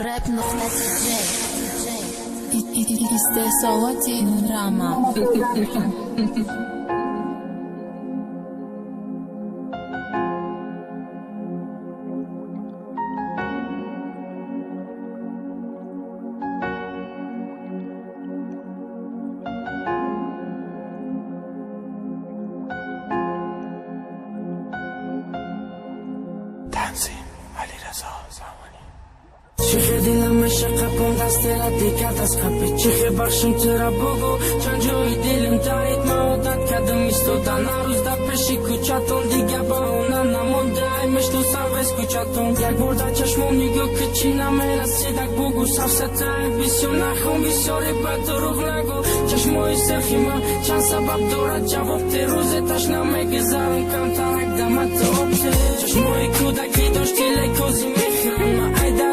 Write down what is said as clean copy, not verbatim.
رپ نقطة جی استحصالات دراما چیخ دلم مشقه دست را دیگر دست خبه چیخ بخشم ترا بگو چند جای دلم دارید ما عادت کردم ایستادن هر روز در پیشی کوچتون دیگه بهونه نمونده ای مشتو سرویس کوچتون یک بار در چشمم نگاه که چی نمیرسیدک بگو صف ستای بسیار نخون بسیاری بد دروغ نگو چشمای سرخی من چند سبب دارد جواب تی روز تشنه میگذرم کم ترک دمت آبته چشمای کودکی داشتی لیکوزی میخرم ای در